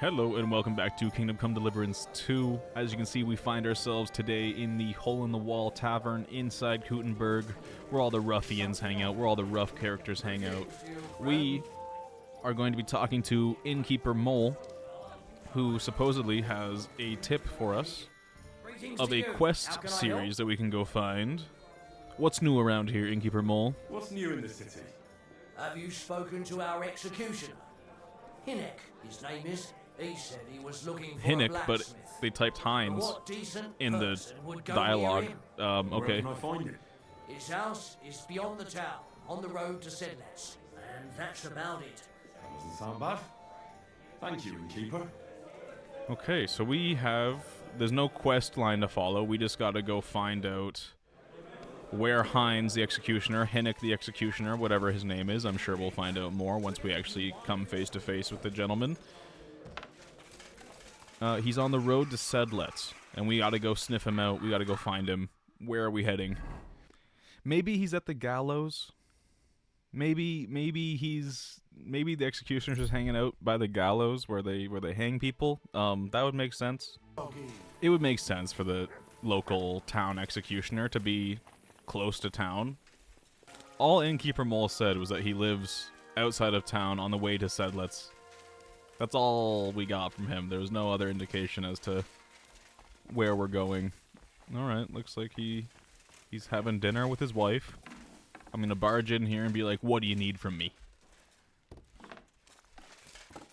Hello and welcome back to Kingdom Come Deliverance 2. As you can see, we find ourselves today in the Hole-in-the-Wall Tavern inside Kuttenberg, where all the ruffians hang out, where all the rough characters hang out. We are going to be talking to Innkeeper Mole, who supposedly has a tip for us of a quest series that we can go find. What's new around here, Innkeeper Mole? What's new in the city? Have you spoken to our executioner? Hinnock, his name is. He said he was looking for a Hinnock, but blacksmith. they typed Hines What decent in the person would go dialogue. near him? Where Okay. can I find him? His house is beyond the town, on the road to Sedlets. And that's about it. Doesn't sound bad. Thank you, Innkeeper. Okay, so there's no quest line to follow. We just gotta go find out where Hines the Executioner, Hinnock the Executioner, whatever his name is. I'm sure we'll find out more once we actually come face to face with the gentleman. He's on the road to Sedlets, and we gotta go sniff him out. We gotta go find him. Where are we heading? Maybe he's at the gallows. Maybe the Executioner's just hanging out by the gallows where they hang people. That would make sense. It would make sense for the local town Executioner to be close to town. All Innkeeper Mole said was that he lives outside of town on the way to Sedlets. That's all we got from him. There was no other indication as to where we're going. Alright, looks like he's having dinner with his wife. I'm gonna barge in here and be like, what do you need from me?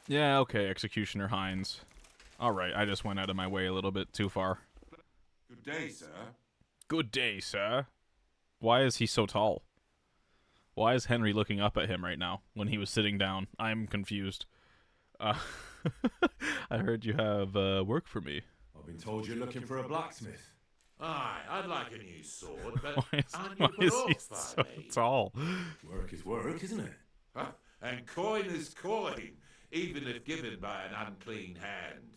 Yeah, okay, Executioner Hines. Alright, I just went out of my way a little bit too far. Good day, sir. Good day, sir. Why is he so tall? Why is Henry looking up at him right now when he was sitting down? I'm confused. I heard you have work for me. I've been told you're looking for a blacksmith. Aye, I'd like a new sword, but Why aren't you put is off he by so me? tall? Work is work, isn't it? Huh? And coin is coin, even if given by an unclean hand.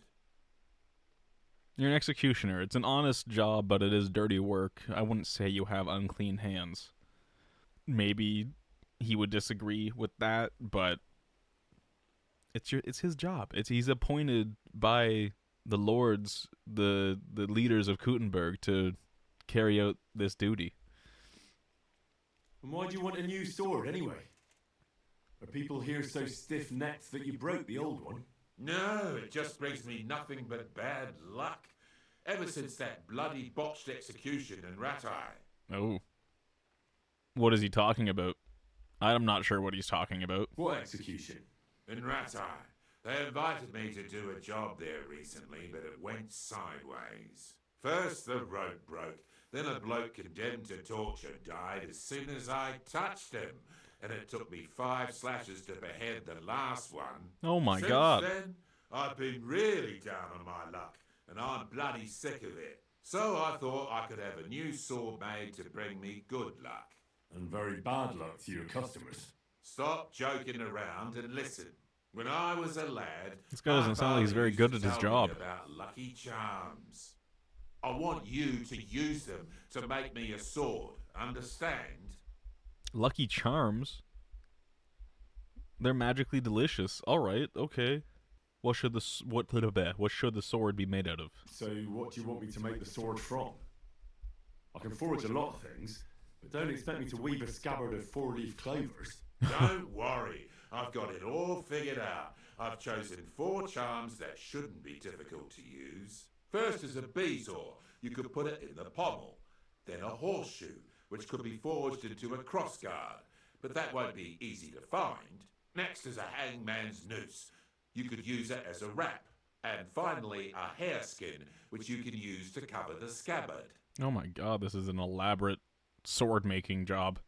You're an executioner. It's an honest job, but it is dirty work. I wouldn't say you have unclean hands. Maybe he would disagree with that, but it's his job. He's appointed by the lords, the leaders of Kuttenberg, to carry out this duty. And why do you want a new sword, anyway? Are people here so stiff-necked that you broke the old one? No, it just brings me nothing but bad luck. Ever since that bloody botched execution in Ratai. Oh. What is he talking about? I'm not sure what he's talking about. What execution? In Ratai. They invited me to do a job there recently, but it went sideways. First the rope broke, then a bloke condemned to torture died as soon as I touched him, and it took me 5 slashes to behead the last one. Oh my Since God. then, I've been really down on my luck, and I'm bloody sick of it. So I thought I could have a new sword made to bring me good luck. And very bad luck to your customers. Stop joking around and listen. When I was a lad, This guy doesn't my sound like he's father very used good to at his tell me job. About lucky charms. I want you to use them to make me a sword. Understand? Lucky Charms? They're magically delicious. Alright, okay. What should the sword be made out of? So what do you want me to make the sword from? I can forge a lot of things, but don't expect me to weave a scabbard of 4-leaf clovers. Don't worry. I've got it all figured out. I've chosen 4 charms that shouldn't be difficult to use. First is a bezoar. You could put it in the pommel. Then a horseshoe, which could be forged into a crossguard, but that won't be easy to find. Next is a hangman's noose. You could use it as a wrap. And finally, a hareskin, which you can use to cover the scabbard. Oh my God, this is an elaborate sword-making job.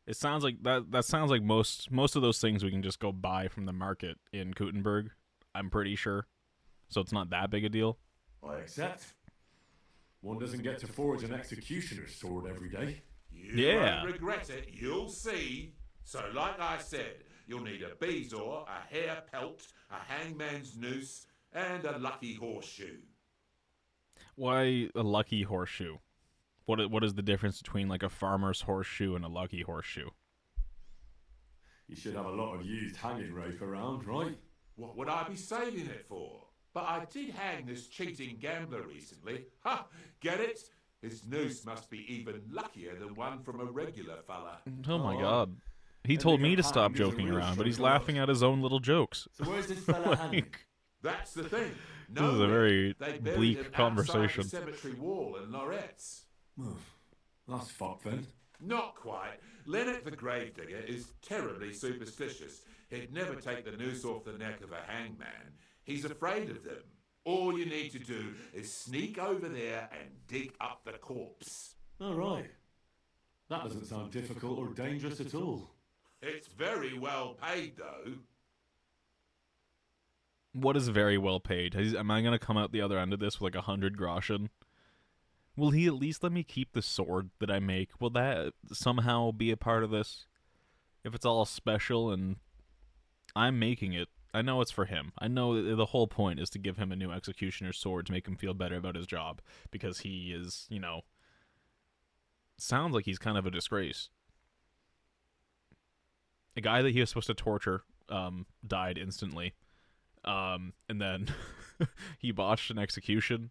It sounds like that sounds like most of those things we can just go buy from the market in Kuttenberg, I'm pretty sure. So it's not that big a deal. I accept. One doesn't get to forge an executioner's sword every day. You won't regret it, you'll see. So like I said, you'll need a bezoar, a hair pelt, a hangman's noose, and a lucky horseshoe. Why a lucky horseshoe? What is the difference between like a farmer's horseshoe and a lucky horseshoe? You should have a lot of used hanging rope around, right? What would I be saving it for? But I did hang this cheating gambler recently. Ha! Get it? His noose must be even luckier than one from a regular fella. Oh my Oh, god. He Then told they me get to stop hanged is a joking real around, but he's stroke of laughing luck. at his own little jokes. So where's this fella hanging? Like, That's the thing. this is a very They buried bleak him outside conversation. the cemetery wall in Loretz. Oh, that's fucked then. Not quite. Leonard the Gravedigger is terribly superstitious. He'd never take the noose off the neck of a hangman. He's afraid of them. All you need to do is sneak over there and dig up the corpse. All right. That doesn't sound difficult or dangerous at all. It's very well paid, though. What is very well paid? Am I going to come out the other end of this with like 100 groschen? Will he at least let me keep the sword that I make? Will that somehow be a part of this? If it's all special and I'm making it, I know it's for him. I know that the whole point is to give him a new executioner's sword to make him feel better about his job. Because he is, you know, sounds like he's kind of a disgrace. A guy that he was supposed to torture died instantly. And then he botched an execution.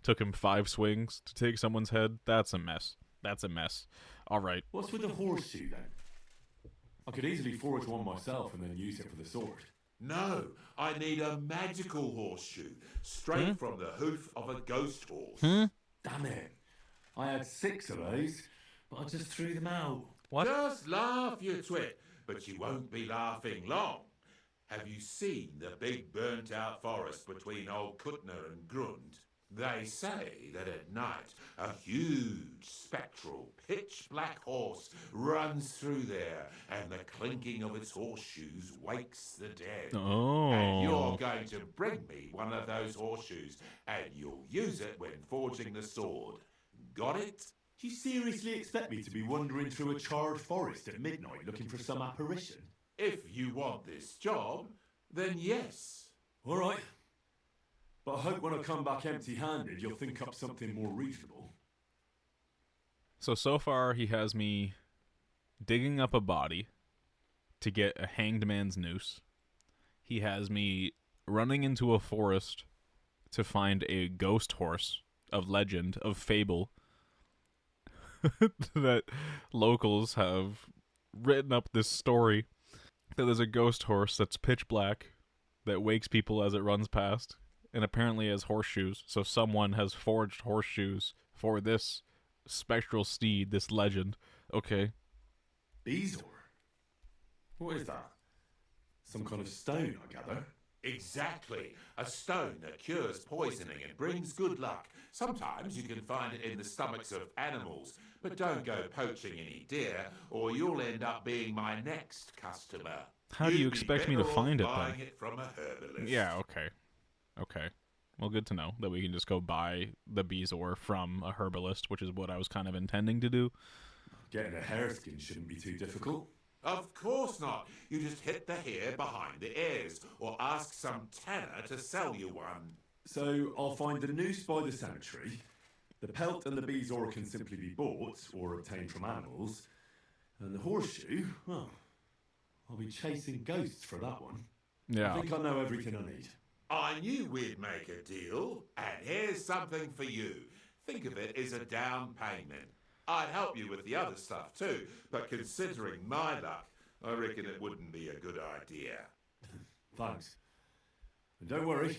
Took him 5 swings to take someone's head. That's a mess. That's a mess. All right. What's with the horseshoe then? I could easily forge one myself and then use it for the sword. No, I need a magical horseshoe, straight from the hoof of a ghost horse. Damn it. I had 6 of those, but I just threw them out. What? Just laugh, you twit, but you won't be laughing long. Have you seen the big burnt-out forest between old Kuttner and Grund? They say that at night a huge, spectral, pitch-black horse runs through there, and the clinking of its horseshoes wakes the dead. Oh. And you're going to bring me one of those horseshoes, and you'll use it when forging the sword. Got it? Do you seriously expect me to be wandering through a charred forest at midnight looking for some apparition? If you want this job, then yes. All right. But I hope when I come back empty-handed, you'll think up something more reasonable. So far, he has me digging up a body to get a hanged man's noose. He has me running into a forest to find a ghost horse of legend, of fable, that locals have written up this story that there's a ghost horse that's pitch black that wakes people as it runs past, and apparently has horseshoes. So someone has forged horseshoes for this spectral steed, this legend. Okay. Bezoar? What is that? Some kind of stone, I gather. Exactly. A stone that cures poisoning and brings good luck. Sometimes you can find it in the stomachs of animals, but don't go poaching any deer, or you'll end up being my next customer. How do you You'd be expect me to better find off it, then? buying it from a herbalist. Yeah, okay. Okay. Well, good to know that we can just go buy the Bezoar from a herbalist, which is what I was kind of intending to do. Getting a hareskin shouldn't be too difficult. Of course not. You just hit the hair behind the ears, or ask some tanner to sell you one. So I'll find the noose by the cemetery. The pelt and the bezoar can simply be bought or obtained from animals. And the horseshoe, well, I'll be chasing ghosts for that one. Yeah. I think I know everything I need. I knew we'd make a deal, and here's something for you. Think of it as a down payment. I'd help you with the other stuff too, but considering my luck, I reckon it wouldn't be a good idea. Thanks. And don't worry,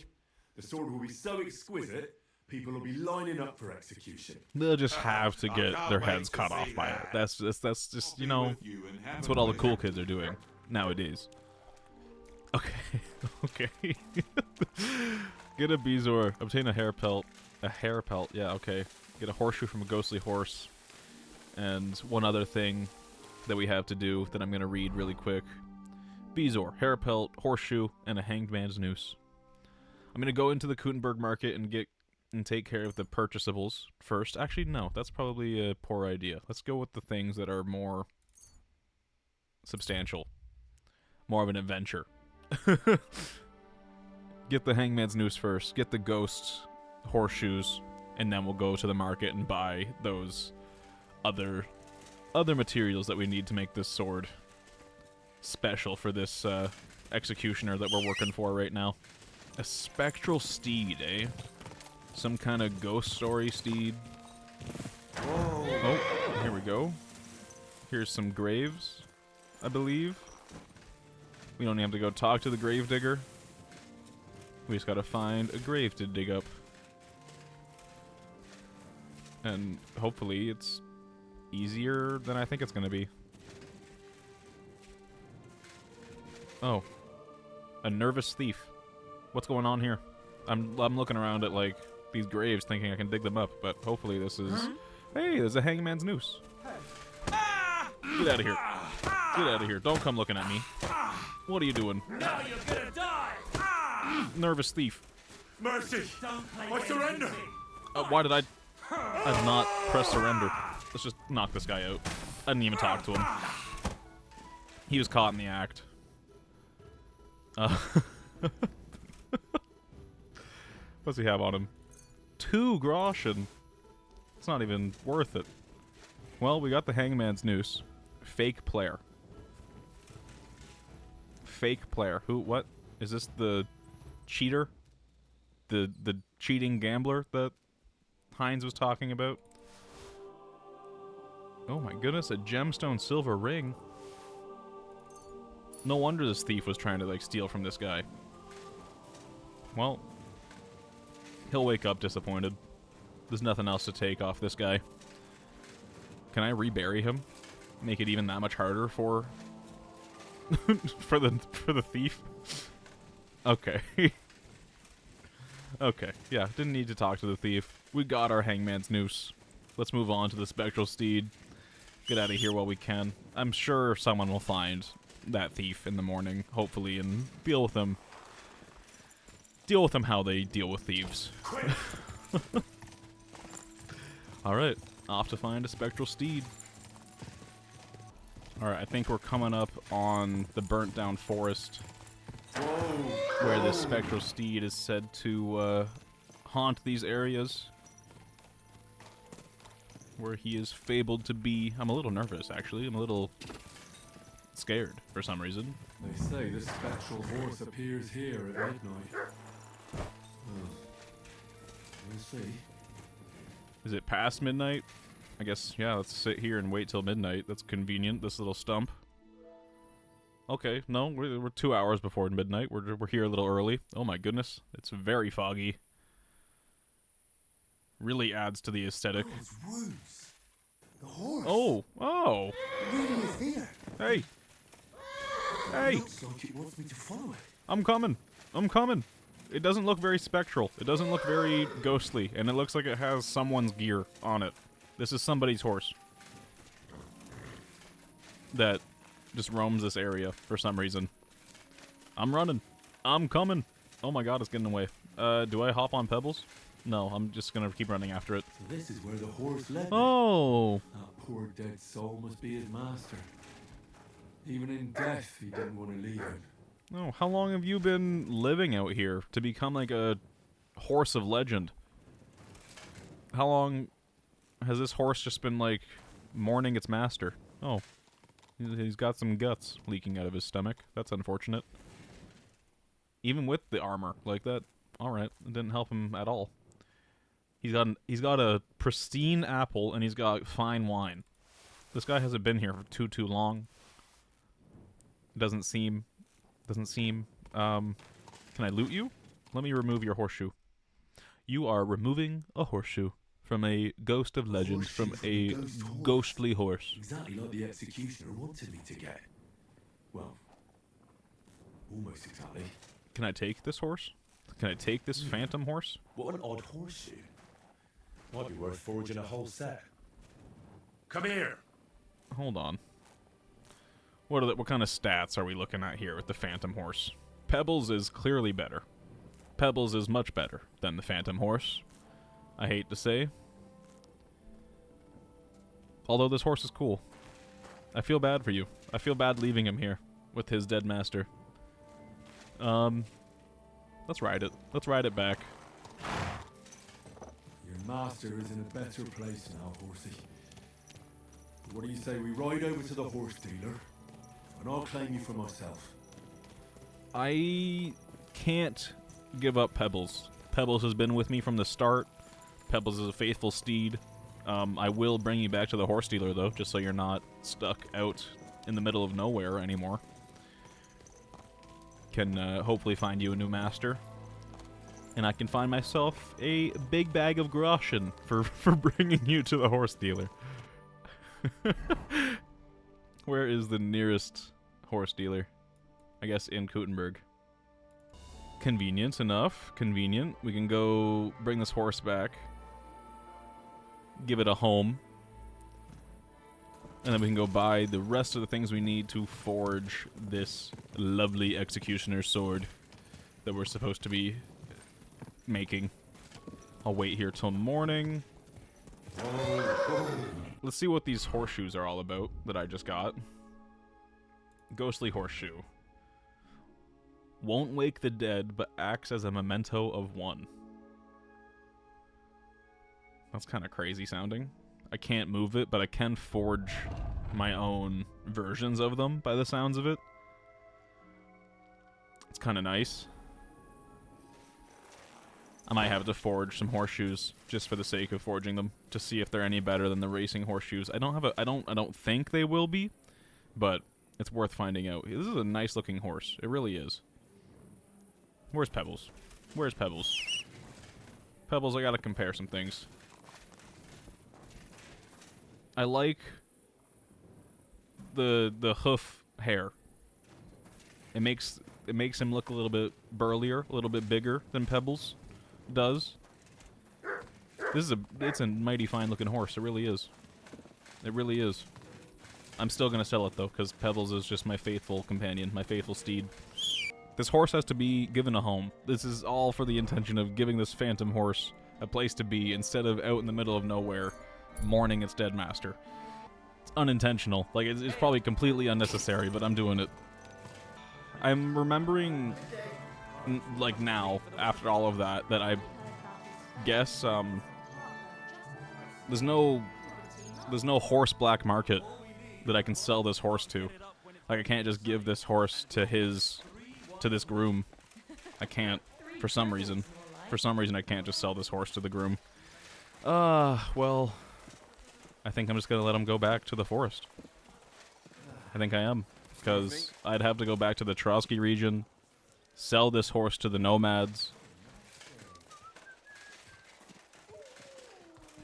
the sword will be so exquisite, people will be lining up for execution. They'll just have to I get can't their wait heads to cut see off by it. that. That's just, you know, With you and that's have what a all the cool pleasure. kids are doing nowadays. Okay. Okay. Get a Bezoar, obtain a hair pelt. A hair pelt, yeah, okay. Get a horseshoe from a ghostly horse. And one other thing that we have to do that I'm going to read really quick. Bezoar, hair pelt, horseshoe, and a hanged man's noose. I'm going to go into the Kutenberg market and take care of the purchasables first. Actually, no, that's probably a poor idea. Let's go with the things that are more substantial. More of an adventure. Get the hangman's noose first. Get the ghosts, horseshoes, and then we'll go to the market and buy those other materials that we need to make this sword special for this executioner that we're working for right now. A spectral steed, eh? Some kind of ghost story steed. Whoa. Oh, here we go. Here's some graves, I believe. We don't have to go talk to the gravedigger. We just gotta find a grave to dig up. And hopefully it's easier than I think it's gonna be. Oh. A nervous thief. What's going on here? I'm looking around at, like, these graves thinking I can dig them up, but hopefully this is... Hey, there's a hangman's noose. Get out of here. Get out of here. Don't come looking at me. What are you doing? Now you're gonna die! Nervous thief. Mercy! I surrender! Why did I not press surrender? Let's just knock this guy out. I didn't even talk to him. He was caught in the act. What's he have on him? 2 groschen. It's not even worth it. Well, we got the hangman's noose. Fake player. Fake player. Who? What? Is this the cheater? The cheating gambler that Hines was talking about? Oh my goodness, a gemstone silver ring. No wonder this thief was trying to, like, steal from this guy. Well, he'll wake up disappointed. There's nothing else to take off this guy. Can I rebury him? Make it even that much harder for for the thief? Okay. Okay, yeah, didn't need to talk to the thief. We got our hangman's noose. Let's move on to the spectral steed. Get out of here while we can. I'm sure someone will find that thief in the morning, hopefully, and deal with them. Deal with them how they deal with thieves. Alright, off to find a spectral steed. Alright, I think we're coming up on the burnt down forest. Whoa. Where this spectral steed is said to haunt these areas. Where he is fabled to be. I'm a little nervous, actually. I'm a little scared for some reason. They say the spectral horse appears here at midnight. Well, we'll see. Is it past midnight? I guess, yeah, let's sit here and wait till midnight. That's convenient, this little stump. Okay, no, we're 2 hours before midnight. We're here a little early. Oh my goodness, it's very foggy. Really adds to the aesthetic. Oh, it's Woos. The horse. Oh! It really is here. Hey! Hey! It looks like it wants me to follow it. I'm coming! I'm coming! It doesn't look very spectral. It doesn't look very ghostly, and it looks like it has someone's gear on it. This is somebody's horse that just roams this area for some reason. I'm running. I'm coming. Oh my god, it's getting away. Do I hop on pebbles? No, I'm just gonna keep running after it. So this is where the horse led me. Oh! That poor dead soul must be his master. Even in death, he didn't want to leave him. Oh, how long have you been living out here to become like a horse of legend? How long has this horse just been, like, mourning its master? Oh. He's got some guts leaking out of his stomach. That's unfortunate. Even with the armor like that, alright, it didn't help him at all. He's got a pristine apple, and he's got fine wine. This guy hasn't been here for too long. Doesn't seem... Can I loot you? Let me remove your horseshoe. You are removing a horseshoe from a ghost of legend, from a ghostly horse. Exactly like the executioner wanted me to get. Well, almost exactly. Can I take this horse? Can I take this phantom horse? What an odd horseshoe. Might be worth forging a whole set. Come here! Hold on. What kind of stats are we looking at here with the phantom horse? Pebbles is clearly better. Pebbles is much better than the phantom horse. I hate to say. Although this horse is cool. I feel bad for you. I feel bad leaving him here with his dead master. Let's ride it. Let's ride it back. Your master is in a better place now, horsey. What do you say we ride over to the horse dealer, and I'll claim you for myself. I can't give up Pebbles. Pebbles has been with me from the start. Pebbles is a faithful steed. I will bring you back to the horse dealer, though, just so you're not stuck out in the middle of nowhere anymore. Can hopefully find you a new master. And I can find myself a big bag of groschen for bringing you to the horse dealer. Where is the nearest horse dealer? I guess in Kuttenberg. Convenient enough. Convenient. We can go bring this horse back. Give it a home. And then we can go buy the rest of the things we need to forge this lovely executioner's sword that we're supposed to be making. I'll wait here till morning. Let's see what these horseshoes are all about that I just got. Ghostly horseshoe. Won't wake the dead, but acts as a memento of one. That's kind of crazy sounding. I can't move it, but I can forge my own versions of them by the sounds of it. It's kind of nice. I might have to forge some horseshoes just for the sake of forging them to see if they're any better than the racing horseshoes. I don't think they will be, but it's worth finding out. This is a nice looking horse. It really is. Where's Pebbles? Where's Pebbles? Pebbles, I gotta compare some things. I like the hoof hair. It makes him look a little bit burlier, a little bit bigger than Pebbles does. It's a mighty fine looking horse. It really is. It really is. I'm still gonna sell it though, because Pebbles is just my faithful companion, my faithful steed. This horse has to be given a home. This is all for the intention of giving this phantom horse a place to be instead of out in the middle of nowhere mourning its dead master. It's unintentional. Like, it's probably completely unnecessary, but I'm doing it. I'm remembering, like now, after all of that, that I guess, there's no horse black market that I can sell this horse to. Like, I can't just give this horse to this groom. I can't, for some reason. For some reason, I can't just sell this horse to the groom. Well, I think I'm just gonna let him go back to the forest. I think I am. Because I'd have to go back to the Trotsky region, sell this horse to the nomads.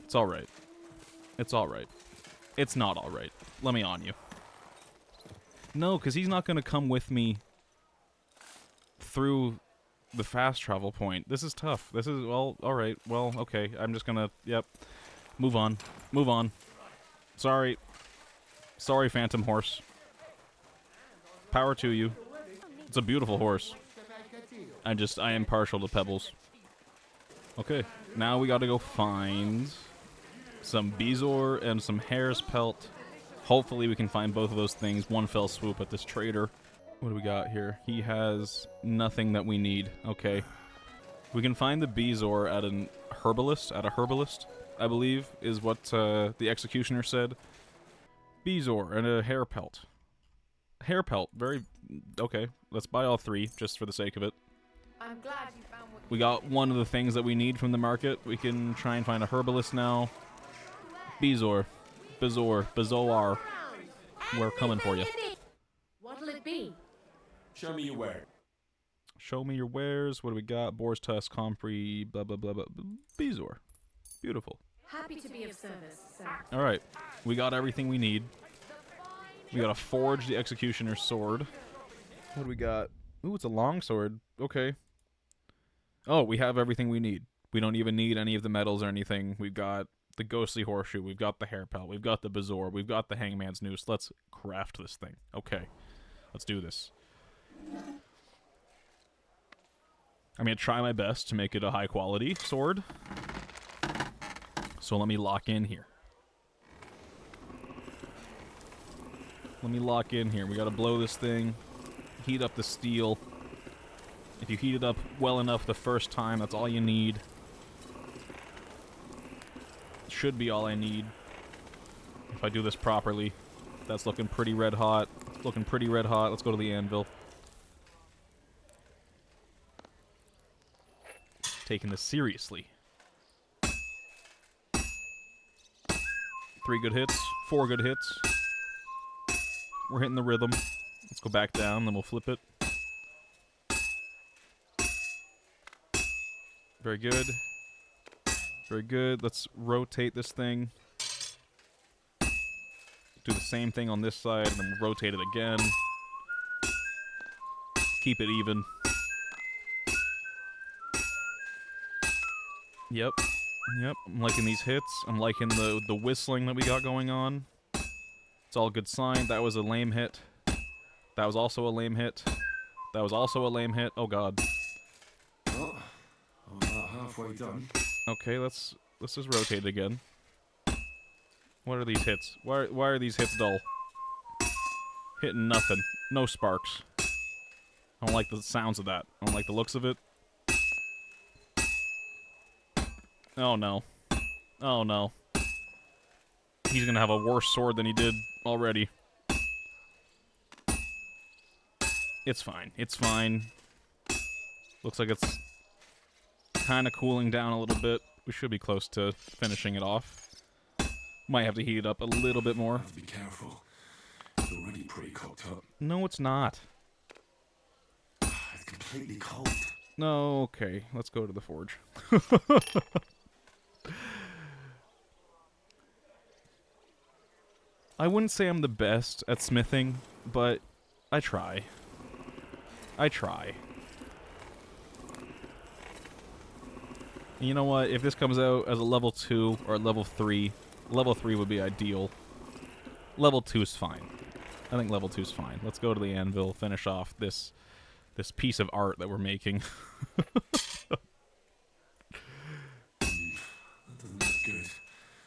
It's alright. It's alright. It's not alright. Let me on you. No, because he's not gonna come with me through the fast travel point. This is tough. This is, well, alright. Well, okay. I'm just gonna, yep. Move on. Move on. Sorry. Sorry, Phantom Horse. Power to you. It's a beautiful horse. I am partial to Pebbles. Okay. Now we gotta go find some Bezoar and some Hare's Pelt. Hopefully we can find both of those things one fell swoop at this trader. What do we got here? He has nothing that we need. Okay. We can find the Bezoar at a herbalist, I believe, is what the executioner said. Bezoar and a hair pelt. Hair pelt, very... Okay, let's buy all three, just for the sake of it. I'm glad you found what We got one of the things that we need from the market. We can try and find a herbalist now. Bezoar. Bezoar. We're coming for you. What'll it be? Show me your ware. Show me your wares. What do we got? Boar's Tusk, Comfrey, blah, blah, blah, blah. Bezoar. Beautiful. Happy to be of service, sir. Alright. We got everything we need. We gotta forge the executioner's sword. What do we got? Ooh, it's a long sword. Okay. Oh, we have everything we need. We don't even need any of the metals or anything. We've got the ghostly horseshoe. We've got the hair pelt. We've got the Bezoar. We've got the hangman's noose. Let's craft this thing. Okay. Let's do this. I'm gonna try my best to make it a high quality sword. So let me lock in here. Let me lock in here. We gotta blow this thing. Heat up the steel. If you heat it up well enough the first time, that's all you need. Should be all I need. If I do this properly. That's looking pretty red hot. It's looking pretty red hot. Let's go to the anvil. Taking this seriously. 3 good hits, 4 good hits. We're hitting the rhythm. Let's go back down, then we'll flip it. Very good. Very good. Let's rotate this thing. Do the same thing on this side, and then we'll rotate it again. Keep it even. Yep. Yep. I'm liking these hits. I'm liking the whistling that we got going on. It's all a good sign. That was a lame hit. That was also a lame hit. That was also a lame hit. Oh god. Well, I'm about halfway done. Okay, let's just rotate it again. What are these hits? Why are these hits dull? Hitting nothing. No sparks. I don't like the sounds of that. I don't like the looks of it. Oh no. Oh no. He's gonna have a worse sword than he did already. It's fine. It's fine. Looks like it's kind of cooling down a little bit. We should be close to finishing it off. Might have to heat it up a little bit more. Have to be careful. It's already pretty cocked up. No, it's not. It's completely cold. No, okay. Let's go to the forge. I wouldn't say I'm the best at smithing, but I try. I try. You know what? If this comes out as a level 2 or a level 3 would be ideal. Level 2 is fine. I think level 2 is fine. Let's go to the anvil, finish off this piece of art that we're making. That doesn't look good.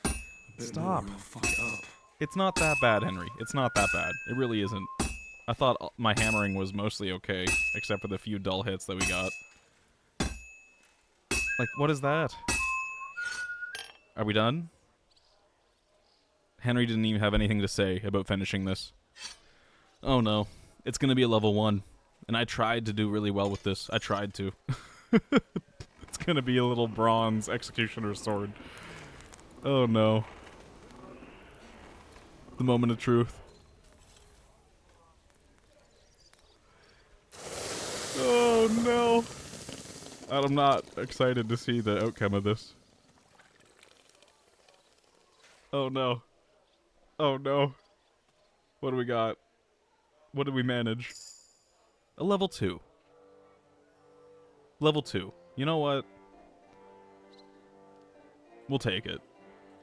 A bit Stop. more, I'll fuck it up. It's not that bad, Henry. It's not that bad. It really isn't. I thought my hammering was mostly okay, except for the few dull hits that we got. Like, what is that? Are we done? Henry didn't even have anything to say about finishing this. Oh no. It's gonna be a level 1. And I tried to do really well with this. I tried to. It's gonna be a little bronze executioner sword. Oh no. The moment of truth. Oh no. I'm not excited to see the outcome of this. Oh no. Oh no. What do we got? What did we manage? A level 2. Level 2. You know what? We'll take it.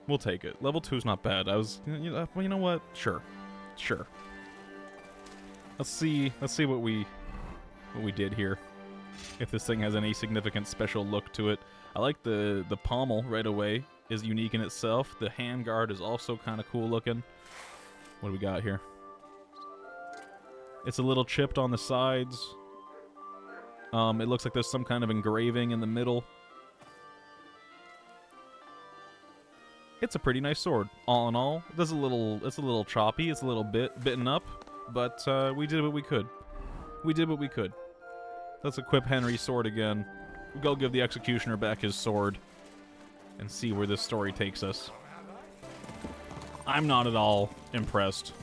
We'll take it. Level 2 is not bad. I was, you know what? Sure. Sure. Let's see what we did here. If this thing has any significant special look to it. I like the pommel right away is unique in itself. The handguard is also kind of cool looking. What do we got here? It's a little chipped on the sides. It looks like there's some kind of engraving in the middle. It's a pretty nice sword, all in all. It's a little choppy. It's a little bitten up, but we did what we could. We did what we could. Let's equip Henry's sword again. We'll go give the executioner back his sword and see where this story takes us. I'm not at all impressed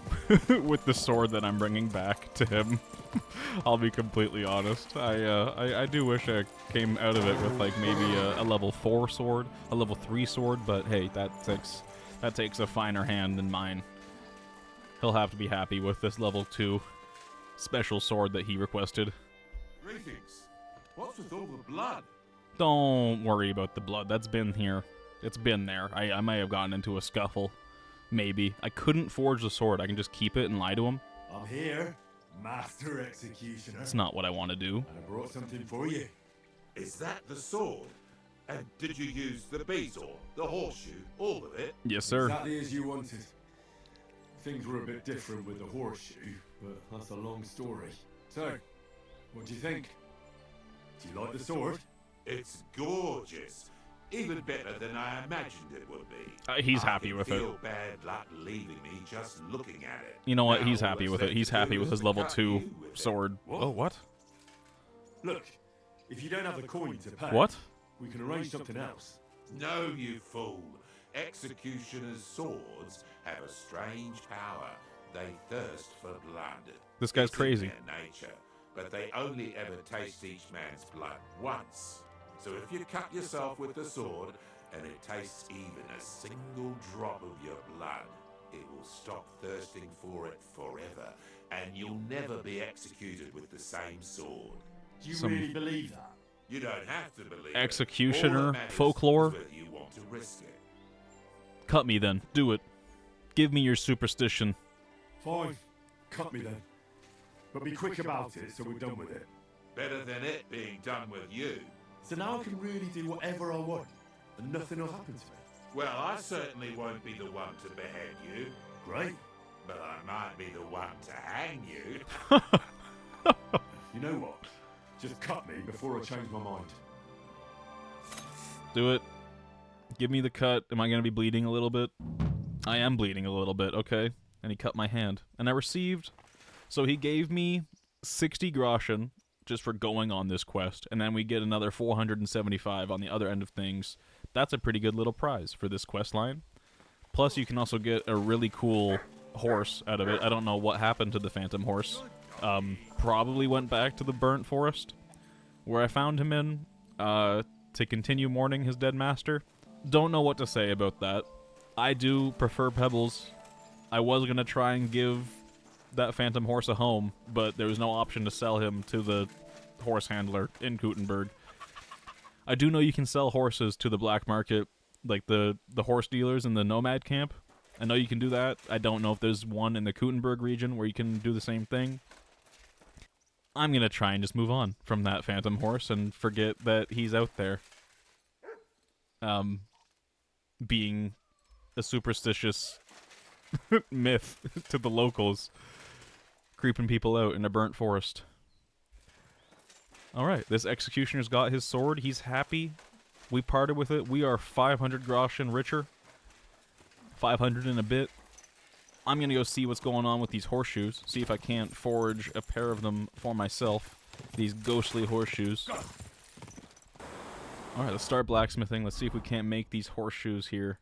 with the sword that I'm bringing back to him. I'll be completely honest. I do wish I came out of it with like maybe a level 4 sword, a level 3 sword, but hey, that takes a finer hand than mine. He'll have to be happy with this level 2 special sword that he requested. Greetings. What's with all the blood? Don't worry about the blood. That's been here. It's been there. I may have gotten into a scuffle. Maybe. I couldn't forge the sword. I can just keep it and lie to him. I'm here, Master Executioner. That's not what I want to do. And I brought something for you. Is that the sword? And did you use the beetle, the horseshoe, all of it? Yes, sir. Exactly as you wanted. Things were a bit different with the horseshoe, but that's a long story. So, what do you think? Do you like the sword? It's gorgeous. Even better than I imagined it would be. He's happy with I it. feel bad luck leaving me just looking at it. You know what? Now He's all happy that's with it. left He's to happy do with is his to level cut 2 you with it. sword. What? Oh, what? Look, if you don't have a coin to pay, What? We can arrange something else. No, you fool. Executioners' swords have a strange power. They thirst for blood. This guy's It's in crazy. their nature, but they only ever taste each man's blood once. So if you cut yourself with the sword, and it tastes even a single drop of your blood, it will stop thirsting for it forever, and you'll never be executed with the same sword. Do you Some- really believe that? You don't have to believe Executioner it. All that matters folklore? is whether you want to risk it. Cut me then. Do it. Give me your superstition. Fine. Cut me then. But be quick about it so we're done with it. Better than it being done with you. So now I can really do whatever I want, and nothing will happen to me. Well, I certainly won't be the one to behead you, Great. but I might be the one to hang you. You know what? Just cut me before I change my mind. Do it. Give me the cut. Am I going to be bleeding a little bit? I am bleeding a little bit, okay. And he cut my hand. And I received... So he gave me 60 groschen just for going on this quest. And then we get another 475 on the other end of things. That's a pretty good little prize for this quest line. Plus, you can also get a really cool horse out of it. I don't know what happened to the phantom horse. Probably went back to the burnt forest, where I found him in, to continue mourning his dead master. Don't know what to say about that. I do prefer Pebbles. I was going to try and give that phantom horse a home, but there was no option to sell him to the horse handler in Gutenberg. I do know you can sell horses to the black market, like the horse dealers in the nomad camp. I know you can do that. I don't know if there's one in the Gutenberg region where you can do the same thing. I'm going to try and just move on from that phantom horse and forget that he's out there. Being a superstitious myth to the locals, creeping people out in a burnt forest. Alright, this executioner's got his sword. He's happy. We parted with it. We are 500 groschen richer. 500 and a bit. I'm gonna go see what's going on with these horseshoes. See if I can't forge a pair of them for myself. These ghostly horseshoes. Alright, let's start blacksmithing. Let's see if we can't make these horseshoes here.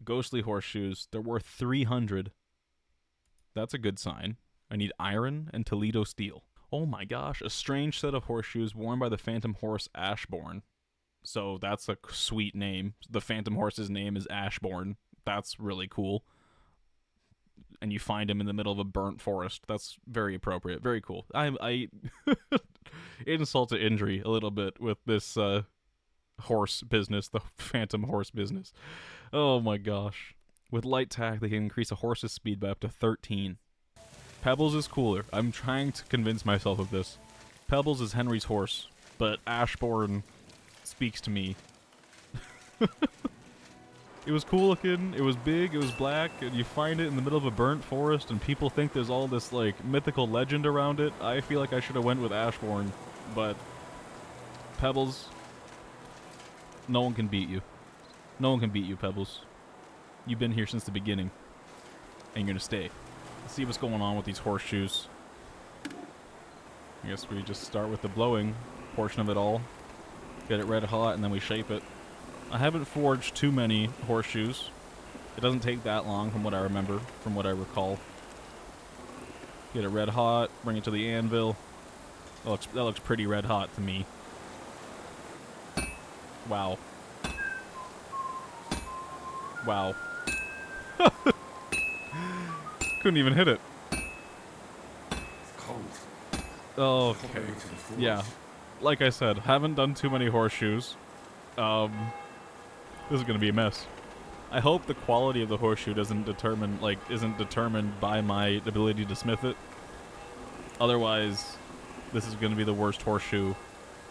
Ghostly horseshoes. They're worth 300. That's a good sign. I need iron and Toledo steel. Oh my gosh, a strange set of horseshoes worn by the phantom horse Ashbourne. So that's a sweet name. The phantom horse's name is Ashbourne. That's really cool. And you find him in the middle of a burnt forest. That's very appropriate. Very cool. I insult to injury a little bit with this horse business, the phantom horse business. Oh my gosh. With light tack, they can increase a horse's speed by up to 13. Pebbles is cooler. I'm trying to convince myself of this. Pebbles is Henry's horse, but Ashbourne speaks to me. It was cool looking, it was big, it was black, and you find it in the middle of a burnt forest, and people think there's all this, like, mythical legend around it. I feel like I should have went with Ashbourne, but Pebbles, no one can beat you. No one can beat you, Pebbles. You've been here since the beginning, and you're gonna stay. Let's see what's going on with these horseshoes. I guess we just start with the blowing portion of it all. Get it red hot, and then we shape it. I haven't forged too many horseshoes. It doesn't take that long from what I remember, from what I recall. Get it red hot, bring it to the anvil. That looks pretty red hot to me. Wow. Wow. Couldn't even hit it. It's cold. Oh, Pop it okay. into the forge. Yeah. Like I said, haven't done too many horseshoes. This is gonna be a mess. I hope the quality of the horseshoe isn't determined by my ability to smith it. Otherwise, this is gonna be the worst horseshoe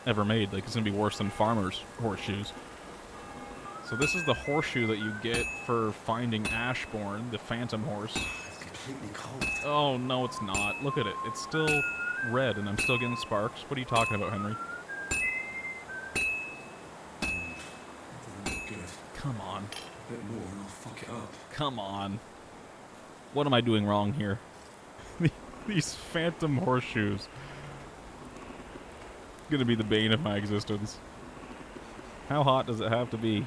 ever made. Like, it's gonna be worse than farmers' horseshoes. So this is the horseshoe that you get for finding Ashbourne, the phantom horse. It's completely cold. Oh, no, it's not. Look at it. It's still red, and I'm still getting sparks. What are you talking about, Henry? Doesn't look good. Come on. A bit more and I'll fuck it up. Come on. What am I doing wrong here? These phantom horseshoes. Gonna be the bane of my existence. How hot does it have to be?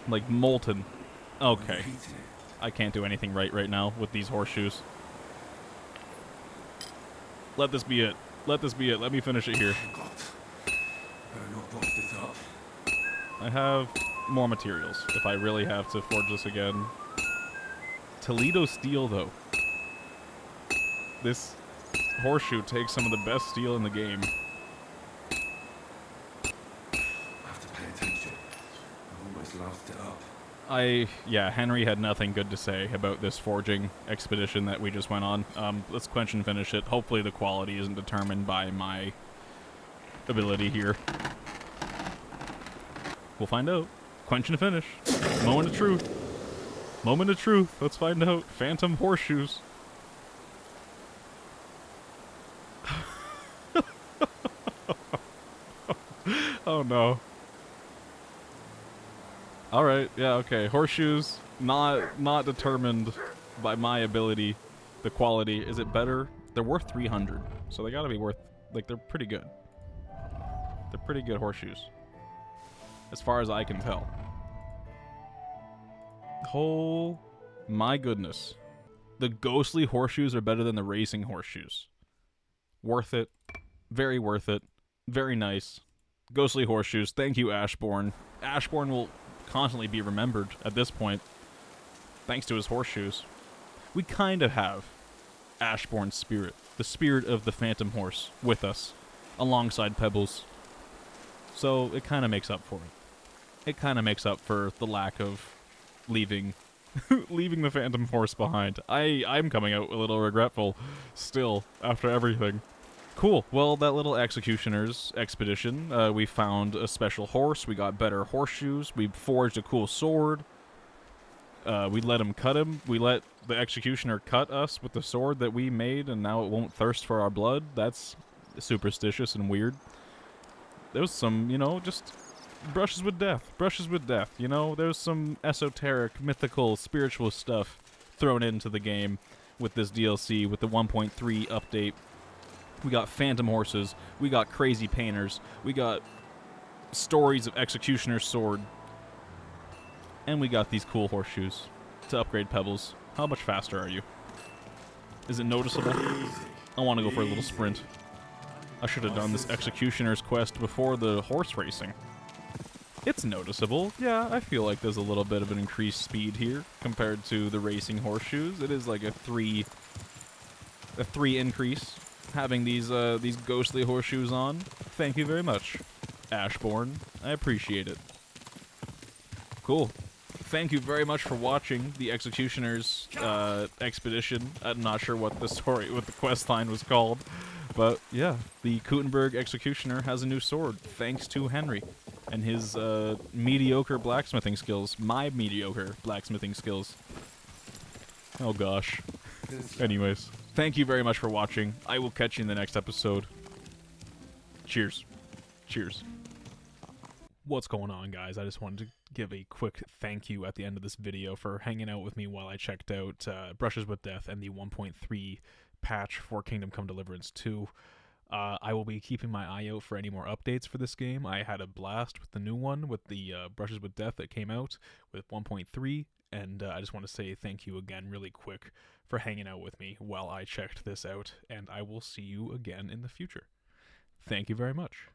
Like molten. Okay. Overheating it. I can't do anything right now with these horseshoes. Let this be it. Let this be it. Let me finish it here. God. Better not blast it up. I have more materials if I really have to forge this again. Toledo steel, though. This horseshoe takes some of the best steel in the game. I have to pay attention. I've almost loused it up. Yeah, Henry had nothing good to say about this forging expedition that we just went on. Let's quench and finish it. Hopefully the quality isn't determined by my ability here. We'll find out. Quench and finish. Moment of truth. Moment of truth. Let's find out. Phantom horseshoes. Oh no. Alright, yeah, okay. Horseshoes, not determined by my ability. The quality, is it better? They're worth 300, so they gotta be worth, like, they're pretty good. They're pretty good horseshoes. As far as I can tell. Oh my goodness. The ghostly horseshoes are better than the racing horseshoes. Worth it. Very worth it. Very nice. Ghostly horseshoes. Thank you, Ashbourne. Ashbourne will constantly be remembered at this point, thanks to his horseshoes. We kind of have Ashbourne's spirit, the spirit of the Phantom Horse, with us, alongside Pebbles. So it kind of makes up for it. It kind of makes up for the lack of leaving the Phantom Horse behind. I'm coming out a little regretful still after everything. Cool. Well, that little executioner's expedition, we found a special horse, we got better horseshoes, we forged a cool sword, we let him cut him, we let the executioner cut us with the sword that we made, and now it won't thirst for our blood. That's superstitious and weird. There was some, you know, just brushes with death, you know? There's some esoteric, mythical, spiritual stuff thrown into the game with this DLC, with the 1.3 update. We got phantom horses, we got crazy painters, we got stories of Executioner's sword, and we got these cool horseshoes to upgrade Pebbles. How much faster are you? Is it noticeable? I want to go for a little sprint. I should have done this Executioner's quest before the horse racing. It's noticeable. Yeah, I feel like there's a little bit of an increased speed here compared to the racing horseshoes. It is like a three increase. Having these ghostly horseshoes on. Thank you very much, Ashbourne. I appreciate it. Cool. Thank you very much for watching the Executioner's expedition. I'm not sure what the quest line was called, but yeah, the Kuttenberg Executioner has a new sword thanks to Henry and his mediocre blacksmithing skills. My mediocre blacksmithing skills. Oh gosh. Anyways, thank you very much for watching. I will catch you in the next episode. Cheers. Cheers. What's going on, guys? I just wanted to give a quick thank you at the end of this video for hanging out with me while I checked out Brushes with Death and the 1.3 patch for Kingdom Come Deliverance 2. I will be keeping my eye out for any more updates for this game. I had a blast with the new one, with the Brushes with Death that came out with 1.3, and I just want to say thank you again really quick for hanging out with me while I checked this out, and I will see you again in the future. Thank you very much.